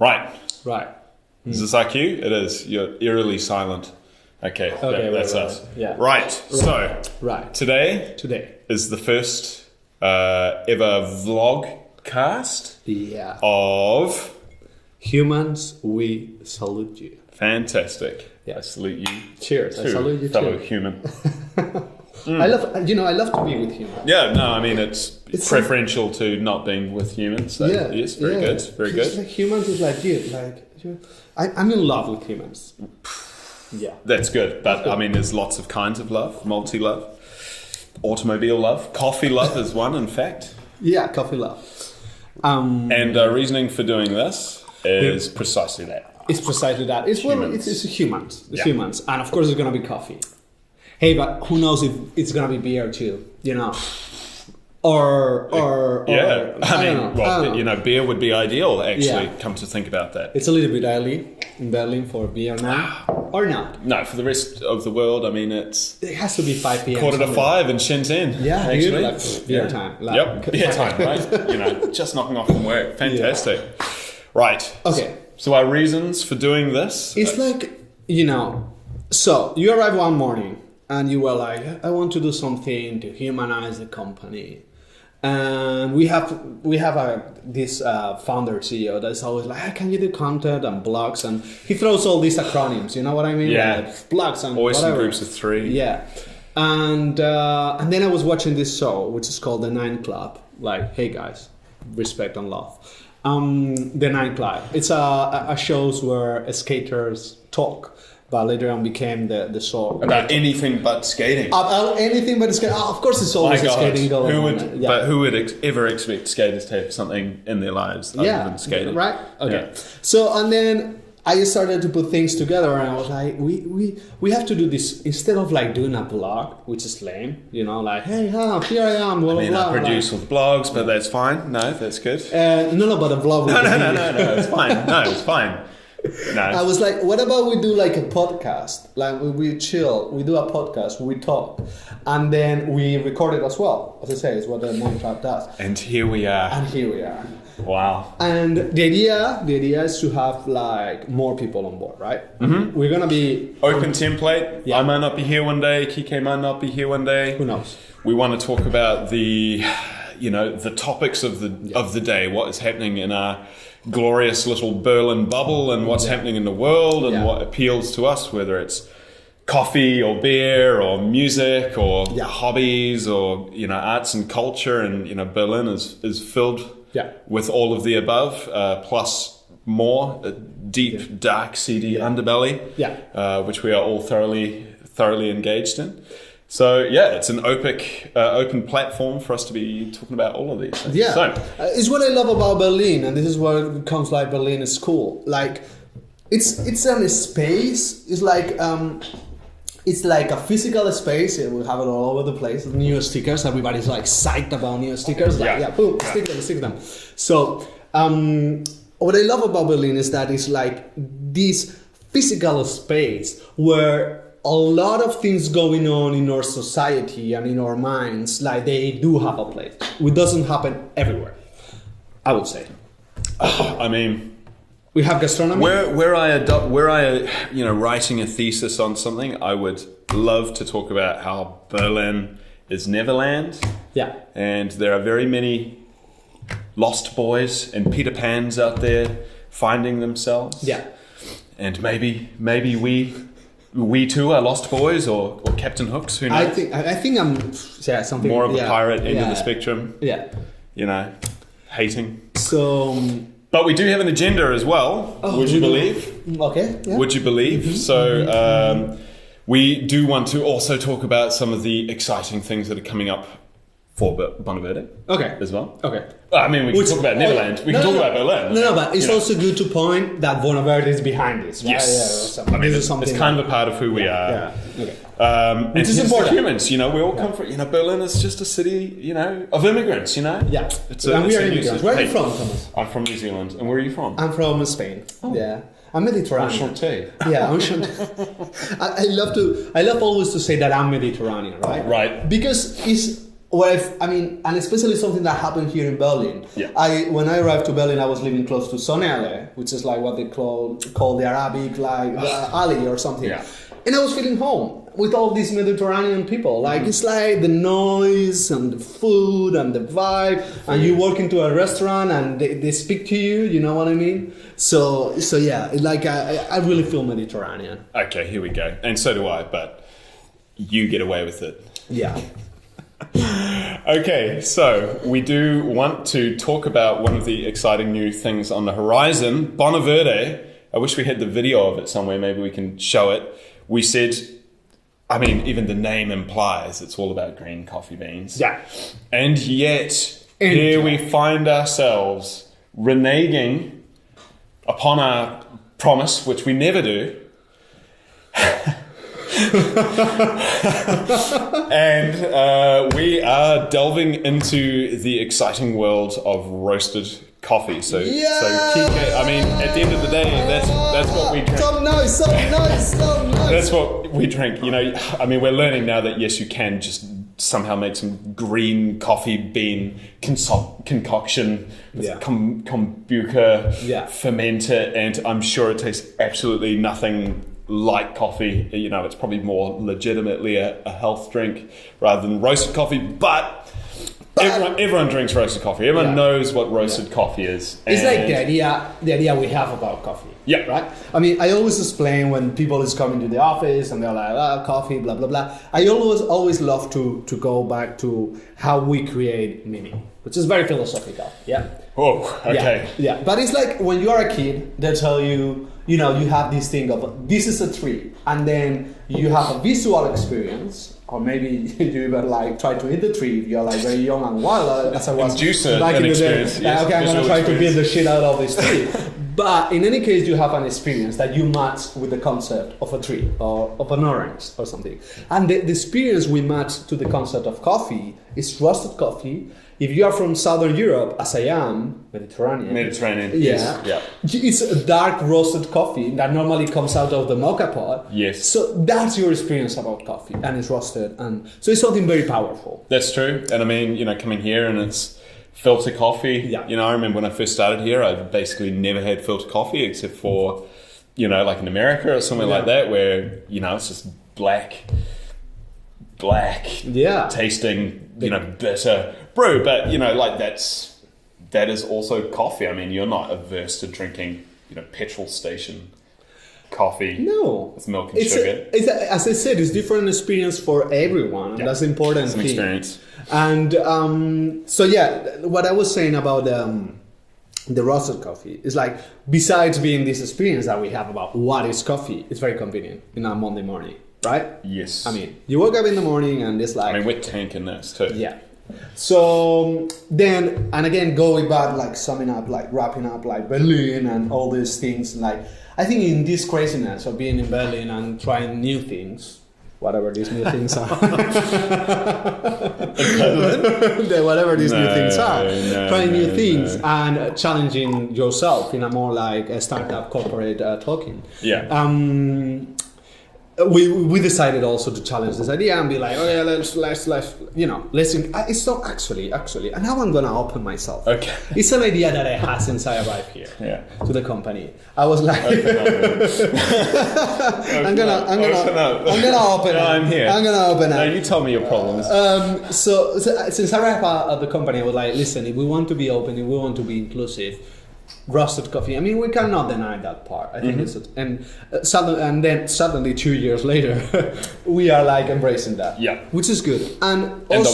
Right. Right. Is this IQ? It is. You're eerily silent. Okay, that's us. Yeah. Right. So today is the first ever vlogcast of Humans. We salute you. Fantastic. Yeah. I salute you. Cheers. I salute you fellow too. human. I love to be with humans. Yeah, no, I mean it's preferential to not being with humans. So yes, very good. Very good. Like humans is like you. I'm in love with humans. Yeah. That's good. But I mean there's lots of kinds of love, multi-love, automobile love, coffee love is one in fact. Yeah, coffee love. And reasoning for doing this is precisely that. It's precisely that. It's humans. It's humans. It's humans. And of course it's gonna be coffee. Hey, but who knows if it's gonna be beer too, you know? Or I mean, beer would be ideal actually, come to think about that. It's a little bit early in Berlin for beer now. Or not. No, for the rest of the world, I mean it has to be 5 p.m. 4:45 in Shenzhen. Yeah, actually. Beer time. Beer time, right? Just knocking off from work. Fantastic. Yeah. Right. Okay. So our reasons for doing this. It's so you arrive one morning and you were like, I want to do something to humanize the company. And we have this founder CEO that's always like, can you do content and blogs? And he throws all these acronyms, you know what I mean? Yeah. Like blogs and always whatever. in groups of 3. Yeah. And then I was watching this show, which is called The 9 Club. Like, hey guys, respect and love. The 9 Club. It's a shows where skaters talk. But later on became the show. About anything but skating. About anything but skating. Oh, of course it's always skating going on. But who would ever expect skaters to have something in their lives other than skating? Right? Okay. Yeah. So, and then I started to put things together and I was like, we have to do this instead of like doing a blog, which is lame, you know, like, hey, here I am, blah, blah, I produce with blogs, but that's fine. No, that's good. No, but a vlog. No, it's fine. No, it's fine. No. I was like, what about we do like a podcast? Like we chill, we do a podcast, we talk, and then we record it as well. As I say, it's what the 9 Club does. And here we are. Wow. And the idea is to have like more people on board, right? Mm-hmm. We're gonna be open template. Yeah. I might not be here one day. Kike might not be here one day. Who knows? We want to talk about the topics of the day. What is happening in our glorious little Berlin bubble and what's happening in the world and what appeals to us, whether it's coffee or beer or music or hobbies or arts and culture, and Berlin is filled with all of the above plus more, a deep dark seedy underbelly which we are all thoroughly engaged in. So it's an open platform for us to be talking about all of these things. Yeah, so, it's what I love about Berlin, and this is where it becomes like Berlin is cool. Like, it's a space. It's like a physical space. We have it all over the place. New stickers. Everybody's like psyched about new stickers. Like, boom, stick them. So, what I love about Berlin is that it's like this physical space where a lot of things going on in our society and in our minds, like they do have a place. It doesn't happen everywhere, I would say. I mean, we have gastronomy. Where I writing a thesis on something, I would love to talk about how Berlin is Neverland. Yeah. And there are very many lost boys and Peter Pans out there finding themselves. Yeah. And maybe we too are lost boys or Captain Hooks, who knows? I think I'm something more of a pirate end of the spectrum. Yeah. Hating. So but we do have an agenda as well, would you believe? Okay. Yeah. Would you believe? Mm-hmm. So we do want to also talk about some of the exciting things that are coming up for Bonaverde. Okay. As well. Okay. I mean, we can talk about Netherlands. We can talk about Berlin. No, but it's also good to point that Bonaverde is behind this. Right? Yes. Yeah, it's kind of a part of who we are. Yeah. Okay. Which is important. Humans, we all come from. Berlin is just a city, of immigrants. Yeah. And we are immigrants. Where are you from, Thomas? I'm from New Zealand. And where are you from? I'm from Spain. Oh. Yeah. I'm Mediterranean. Enchanté. Yeah, enchanté. I love always to say that I'm Mediterranean, right? Right. Because and especially something that happened here in Berlin. Yeah. When I arrived to Berlin, I was living close to Sonnenallee, which is like what they call the Arabic alley or something. Yeah. And I was feeling home with all these Mediterranean people. Like it's like the noise and the food and the vibe, and you walk into a restaurant and they speak to you. You know what I mean? So yeah, like I really feel Mediterranean. Okay, here we go. And so do I, but you get away with it. Yeah. Okay, so we do want to talk about one of the exciting new things on the horizon, Bonaverde. I wish we had the video of it somewhere. Maybe we can show it. We said, I mean, even the name implies it's all about green coffee beans. Yeah. And yet, here we find ourselves reneging upon our promise, which we never do. And we are delving into the exciting world of roasted coffee. So Kike, I mean, at the end of the day, that's what we drink. So nice. That's what we drink. You know, I mean, we're learning now that yes, you can just somehow make some green coffee bean concoction with kombucha, ferment it, and I'm sure it tastes absolutely nothing like coffee. You know, it's probably more legitimately a health drink rather than roasted coffee, but everyone drinks roasted coffee. Everyone knows what roasted coffee is. It's like the idea we have about coffee. Yeah. Right? I mean, I always explain when people is coming to the office and they're like, coffee, blah, blah, blah. I always love to go back to how we create meaning, which is very philosophical. Yeah. Oh, okay. Yeah. But it's like when you are a kid, they tell you, you know, you have this thing of this is a tree, and then you have a visual experience, or maybe you even like try to hit the tree if you're like very young and wild, as I was back in the day. Yes, okay, I'm gonna try to build the shit out of this tree. But in any case, you have an experience that you match with the concept of a tree or of an orange or something. And the experience we match to the concept of coffee is roasted coffee. If you are from Southern Europe, as I am, Mediterranean, yeah. It's a dark roasted coffee that normally comes out of the mocha pot. Yes. So that's your experience about coffee, and it's roasted, and so it's something very powerful. That's true. And I mean, you know, coming here and it's filter coffee. Yeah. You know, I remember when I first started here, I basically never had filter coffee except for, you know, like in America or somewhere like that, where, you know, it's just black tasting, you know, bitter brew. But, you know, like that is also coffee. I mean, you're not averse to drinking, you know, petrol station coffee with milk and sugar. As I said, it's different experience for everyone. And that's important it's an experience. And so what I was saying about the roasted coffee is like, besides being this experience that we have about what is coffee, it's very convenient in a Monday morning, right? Yes. I mean, you wake up in the morning and it's like, I mean, we're tanking this too. Yeah. So then, and again, going back, like summing up, like wrapping up, like Berlin and all these things, like I think in this craziness of being in Berlin and trying new things, whatever these new things are, whatever these new things are, trying new things and challenging yourself in a more like a startup corporate talking. Yeah. We decided also to challenge this idea and be like, oh yeah, let's you know, listen. It's not actually, and now I'm gonna open myself. Okay. It's an idea that I had since I arrived here to the company. I was like, I'm gonna open it. I'm here. I'm gonna open it. No, you tell me your problems. So since I arrived at the company, I was like, listen, if we want to be open, if we want to be inclusive, roasted coffee. I mean, we cannot deny that part. I think and then suddenly 2 years later, we are like embracing that. Yeah, which is good. And also,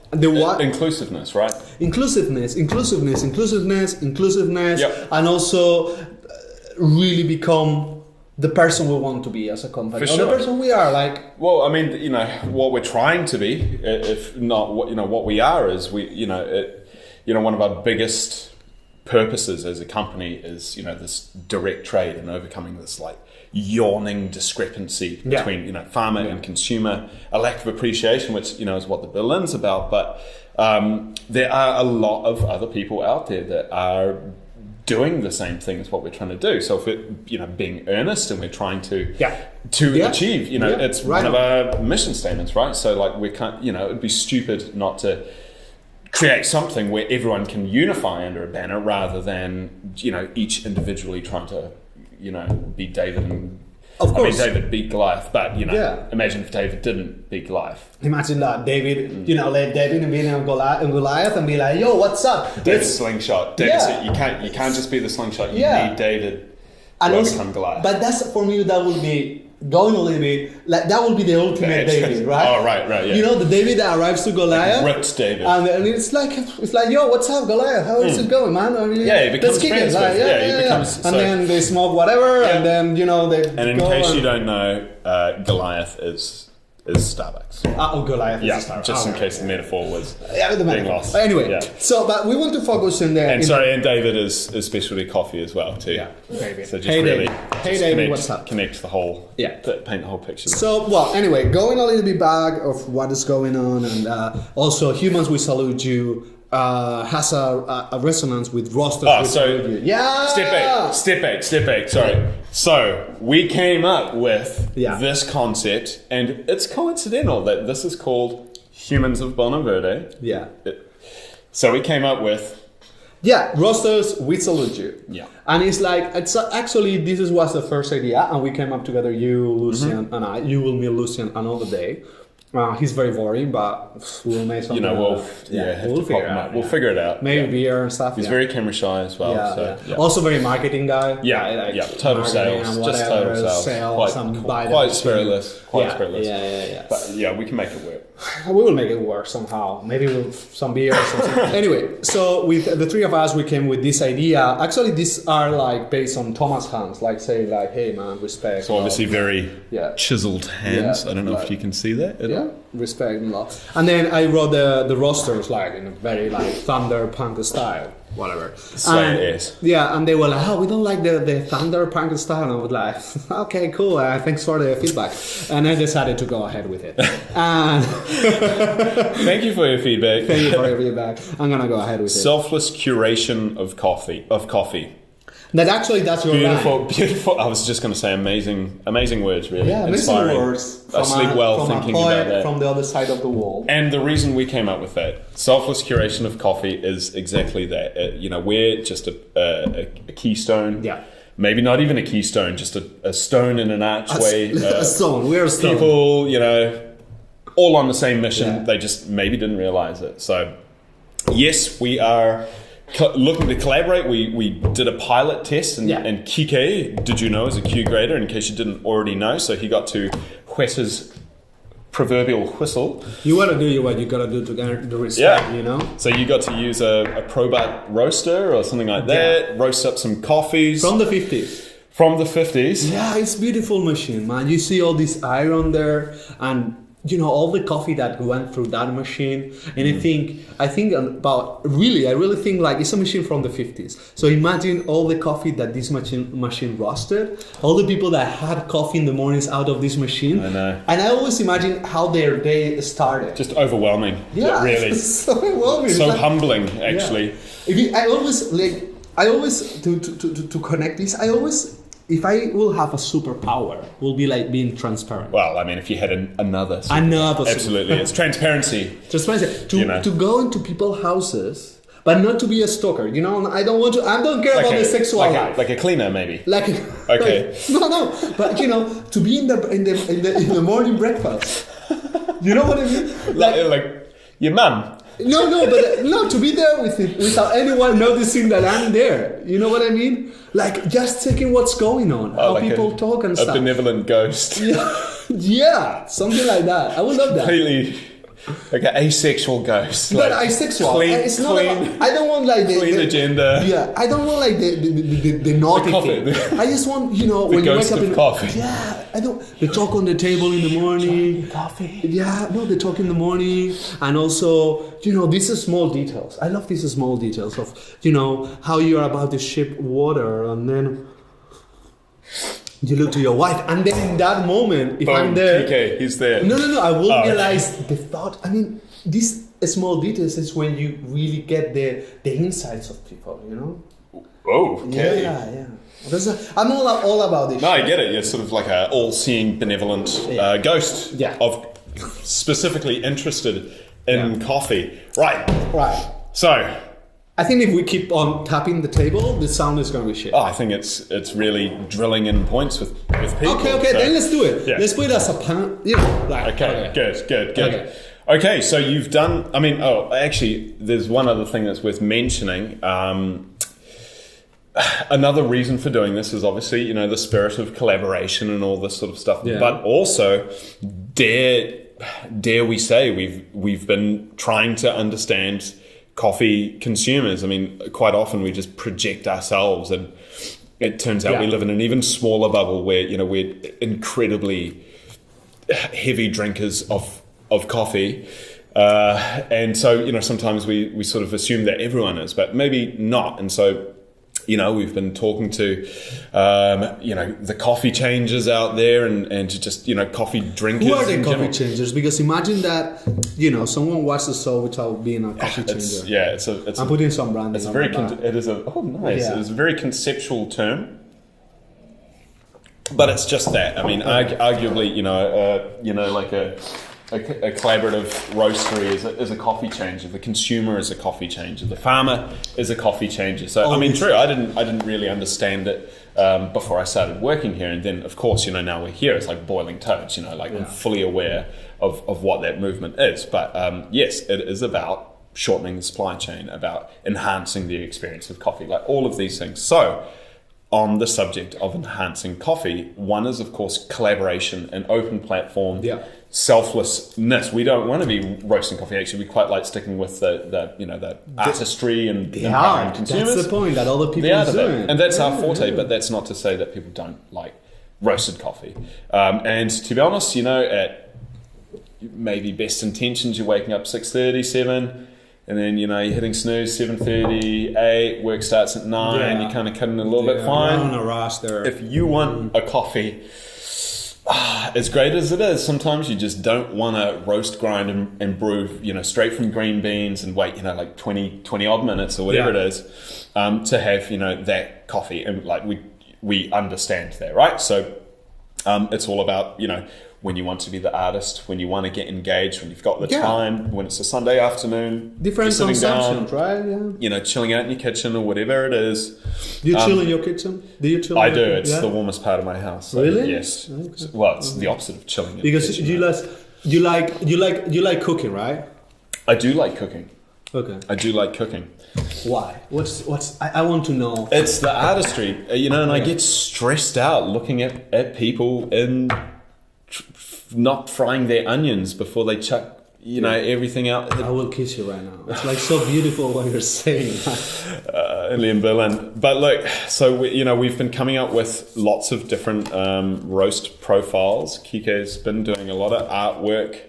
the why. Inclusiveness, right? Inclusiveness, yep. And also really become the person we want to be as a company. For sure. The person we are, like. Well, I mean, you know, what we're trying to be, if not what, you know, what we are is one of our biggest purposes as a company is, you know, this direct trade and overcoming this like yawning discrepancy between, you know, farmer and consumer, a lack of appreciation, which, you know, is what the Berlin's about. But there are a lot of other people out there that are doing the same thing as what we're trying to do. So if we're, being earnest and we're trying to achieve, it's one of our mission statements, right? So like we can't, it'd be stupid not to create something where everyone can unify under a banner rather than, each individually trying to, be David and of course. David beat Goliath, but imagine if David didn't beat Goliath. Imagine that David, let David be in Goliath and be like, "Yo, what's up?" David's slingshot. David said, you can't just be the slingshot. You need David to become Goliath. But that's for me. That would be going a little bit like that would be the ultimate David, right? Oh, right, yeah. The David that arrives to Goliath, ripped David, and it's like, "Yo, what's up, Goliath? How is it going, man?" He becomes friends with he becomes, and then they smoke whatever, and then they. And in case you don't know, Goliath is Starbucks. Goliath is Starbucks. Just in case the metaphor was the being lost. Anyway, but we want to focus in there. And David is specialty coffee as well too. Yeah, David. So just really, David, what's up? Connect the whole, paint the whole picture. So, anyway, going a little bit back of what is going on, and also Humans We Salute You has a resonance with Rosters. Step back. Sorry. So we came up with this concept, and it's coincidental that this is called Humans of Bonaverde. Yeah. So we came up with Rosters We Salute You. Yeah. And it's like, actually, this was the first idea, and we came up together, you, Lucian, and I. You will meet Lucian another day. He's very boring, but we'll make something. We'll figure it out. We'll figure it out. Maybe beer and stuff. He's very camera shy as well. Also very marketing guy. Total sales. Just total sales. Quite spiritless. Yeah. But we can make it work. We will make it work somehow. Maybe with some beer or something. Anyway, so with the three of us, we came with this idea. Actually, these are like based on Thomas' hands, like saying like, "Hey man, respect." So obviously very chiseled hands. I don't know if you can see that. Respect and love. And then I wrote the rosters like in a very like thunder punk style, whatever. And they were like, "Oh, we don't like the thunder punk style." And I was like, "Okay, cool. Thanks for the feedback." And I decided to go ahead with it. And thank you for your feedback. Thank you for your feedback. I'm gonna go ahead with it. Selfless curation of coffee. That's your beautiful. I was just going to say amazing words, really. Yeah, inspiring. Amazing words. I sleep well thinking about that. From the other side of the wall. And the reason we came up with that selfless curation of coffee is exactly that. We're just a keystone. Yeah. Maybe not even a keystone, just a stone in an archway. A stone. We're a stone. People, all on the same mission. Yeah. They just maybe didn't realize it. So, yes, we are looking to collaborate. We did a pilot test, and Kike, did you know, is a Q grader, in case you didn't already know. So he got to whet his proverbial whistle. You want to do what you got to do to get the respect, So you got to use a Probot roaster or something like that, roast up some coffees. From the 50s. Yeah, it's a beautiful machine, man. You see all this iron there, and all the coffee that went through that machine. And I really think like it's a machine from the 50s. So imagine all the coffee that this machine roasted, all the people that had coffee in the mornings out of this machine. I know. And I always imagine how their day started. Just overwhelming. Yeah, really. It's so overwhelming. So humbling, actually. Yeah. I always to connect this, if I will have a superpower, will be like being transparent. Well, I mean, if you had another absolutely, it's transparency. To go into people's houses, but not to be a stalker. I don't care about the sexual life. Like a cleaner, maybe. Okay. But to be in the morning breakfast. You know what I mean? Like your mum. To be there without anyone noticing that I'm there. You know what I mean? Like just checking what's going on, how like people talk and stuff. A benevolent ghost. Yeah, something like that. I would love that. Completely. Like an asexual ghost. Not asexual. It's not about, I don't want like the clean agenda. Yeah, I don't want like the naughty thing. I just want when you wake up in coffee. Yeah, I don't. They talk on the table in the morning. Coffee. Yeah, no, they talk in the morning, and also these are small details. I love these small details of how you are about to ship water, and then you look to your wife, and then in that moment, if I'm there... Okay, he's there. No, I will realize the thought. I mean, these small details is when you really get the insights of people, Whoa, okay. Yeah. I'm all about this. No, I get it. You're sort of like a all-seeing, benevolent ghost of specifically interested in coffee. Right. So, I think if we keep on tapping the table, the sound is going to be shit. I think it's really drilling in points with people. Okay, then let's do it. Yeah. Let's put it as a pan. Okay, good. Okay, so you've done. I mean, actually, there's one other thing that's worth mentioning. Another reason for doing this is obviously, the spirit of collaboration and all this sort of stuff. Yeah. But also, dare we say, we've been trying to understand coffee consumers. I mean, quite often we just project ourselves, and it turns out we live in an even smaller bubble where we're incredibly heavy drinkers of coffee. And so, sometimes we sort of assume that everyone is, but maybe not. And so, we've been talking to, the coffee changers out there and to just, coffee drinkers. Who are the coffee changers? Because imagine that, someone watched the show without being a coffee changer. I'm putting some branding. It's very. It is a. Oh, nice. Yeah. It's a very conceptual term. But it's just that. I mean, arguably, like a collaborative roastery is a coffee changer. The consumer is a coffee changer. The farmer is a coffee changer. So true. I didn't really understand it before I started working here, and then of course now we're here. It's like boiling toads. I'm fully aware of what that movement is. But yes, it is about shortening the supply chain, about enhancing the experience of coffee, like all of these things. So, on the subject of enhancing coffee, one is of course collaboration, an open platform. Yeah. Selflessness. We don't want to be roasting coffee. Actually, we quite like sticking with the artistry and empowering consumers. That's the point that other people are doing, and that's our forte. But that's not to say that people don't like roasted coffee. And to be honest, at maybe best intentions, you're waking up 6:30, 7, and then you're hitting snooze 7:30, 8. Work starts at 9. You're kind of cutting a little bit fine. On a rush there. If you want a coffee. As great as it is, sometimes you just don't want to roast, grind, and brew, straight from green beans and wait, like 20 odd minutes or whatever it is, to have, that coffee. And like we understand that, right? So it's all about, when you want to be the artist, when you want to get engaged, when you've got the time, when it's a Sunday afternoon, different consumptions, right? Yeah. Chilling out in your kitchen or whatever it is. Do you chill in your kitchen? Do you chill? I do. It's the warmest part of my house. So really? Yes. Okay. Well, it's the opposite of chilling. In because the kitchen, you like cooking, right? I do like cooking. Okay. I do like cooking. Why? I want to know. It's the artistry, and I get stressed out looking at people in. Not frying their onions before they chuck, everything out. I will kiss you right now. It's like so beautiful what you're saying. In Berlin. But look, so we've been coming up with lots of different roast profiles. Kike's been doing a lot of artwork.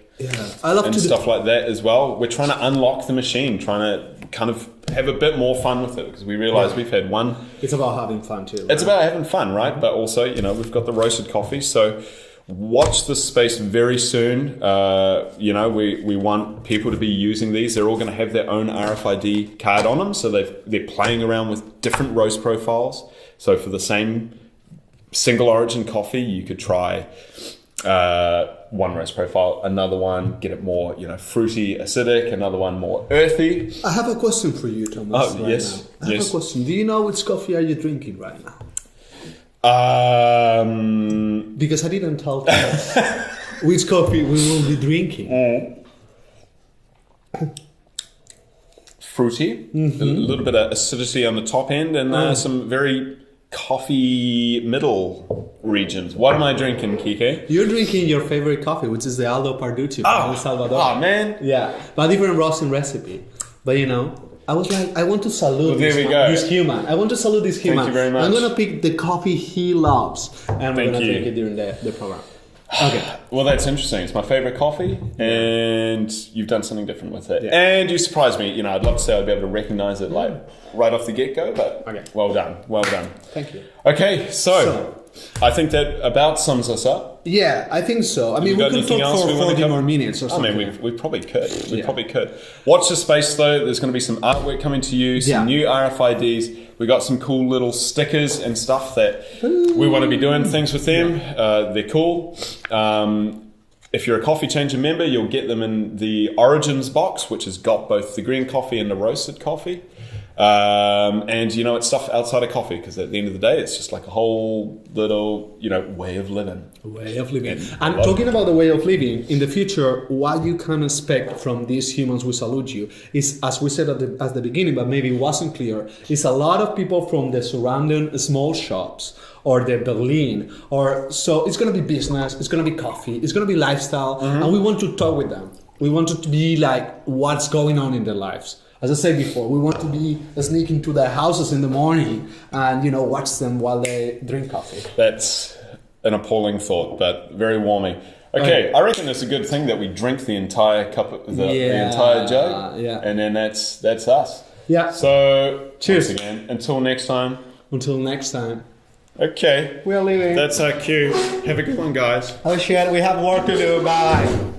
I love and stuff like that as well. We're trying to unlock the machine, trying to kind of have a bit more fun with it because we realize we've had one. It's about having fun too. Right? It's about having fun, right? But also, we've got the roasted coffee, so. Watch this space very soon. We want people to be using these. They're all going to have their own RFID card on them, so they're playing around with different roast profiles. So for the same single origin coffee, you could try one roast profile, another one, get it more fruity, acidic, another one more earthy. I have a question for you, Thomas. Yes. Now. I have a question. Do you know which coffee are you drinking right now? Because I didn't tell Thomas which coffee we will be drinking. Fruity, a little bit of acidity on the top end, and some very coffee middle regions. What am I drinking, Kike? You're drinking your favorite coffee, which is the Aldo Parducci from El Salvador. Oh, man. Yeah, but different roasting recipe. But I was like, I want to salute this human. I want to salute this human. Thank you very much. I'm going to pick the coffee he loves, and we're going to drink it during the program. Okay. Well, that's interesting. It's my favorite coffee, and you've done something different with it. Yeah. And you surprised me. I'd love to say I'd be able to recognize it like right off the get-go, but well done. Well done. Thank you. Okay, so I think that about sums us up. Yeah, I think so. I mean, we could talk for 40 more minutes or something. I mean, we probably could. We probably could. Watch the space, though. There's going to be some artwork coming to you, some new RFIDs. We got some cool little stickers and stuff that we want to be doing things with them. They're cool. If you're a Coffee Changer member, you'll get them in the Origins box, which has got both the green coffee and the roasted coffee. And you know, it's stuff outside of coffee, because at the end of the day, it's just like a whole little, you know, way of living. Way of living. And talking about the way of living, in the future, what you can expect from these humans who salute you is, as we said at the beginning, but maybe it wasn't clear, is a lot of people from the surrounding small shops or the Berlin, or so it's going to be business, it's going to be coffee, it's going to be lifestyle, and we want to talk with them. We want it to be like what's going on in their lives. As I said before, we want to be sneak into their houses in the morning and, you know, watch them while they drink coffee. That's an appalling thought, but very warming. Okay, I reckon it's a good thing that we drink the entire cup, the entire jug, and then that's us. Yeah. So, cheers once again. Until next time. Until next time. Okay. We are leaving. That's our cue. Have a good one, guys. Oh shit, we have work to do. Bye.